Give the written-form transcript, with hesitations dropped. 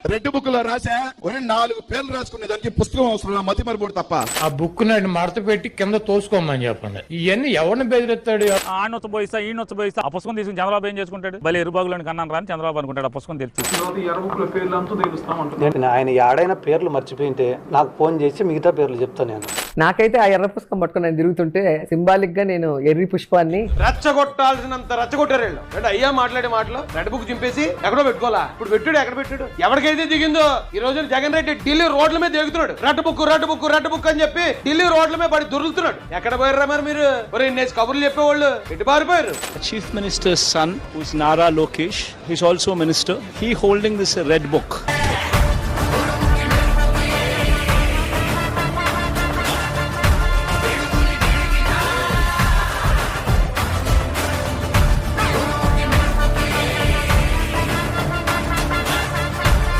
Red book లో రాసా 4 పేర్లు రాసుకునే దానికి పుస్తకం అవసరం, మతి మరిపోడు తప్ప. ఆ బుక్ నాడు మడత పెట్టి కింద తోసుకోమని చెప్పండి. ఇవన్నీ ఎవరిని బెదిరిస్తాడు? ఆనొచ్చబోయిస్తా ఈయనొచ్చబోయిస్తా ఆ పుస్తకం తీసుకుని చంద్రబాబు ఏం చేసుకుంటాడు? భలే ఎరుబాగులను కన్నాను రాని చంద్రబాబు అనుకుంటాడు. ఆ పుస్తకం తెలిసి ఆయన ఏడైనా పేర్లు మర్చిపోయింటే నాకు ఫోన్ చేసి మిగతా పేర్లు చెప్తాను. నేను నాకైతే ఆ ఎర్ర పుస్తకం పట్టుకుని నేను తిరుగుతుంటే సింబాలిక్ గా నేను ఎర్రి పుష్పాన్ని రెచ్చగొట్టాల్సినంత రెచ్చగొట్టారు. అంటే అయ్యా మాట్లాడే మాటలు రెడ్ బుక్ చింపేసి ఎక్కడో పెట్టుకోవాలా? ఇప్పుడు పెట్టాడు, ఎక్కడ పెట్టాడు? ఎవరికైతే దిగిందో ఈ రోజు జగన్ రెడ్డి ఢిల్లీ రోడ్ల మీద దిగుతున్నాడు. Red book red book red book అని చెప్పి ఢిల్లీ రోడ్ల మీద పడి దొరుకుతున్నాడు. ఎక్కడ పోయారా మరి మీరు? ఇన్నేసి కబుర్లు చెప్పేవాళ్ళు ఎటు పారిపోయారు? Chief Minister's son, who's Nara Lokesh, he's also a minister. He holding this red book.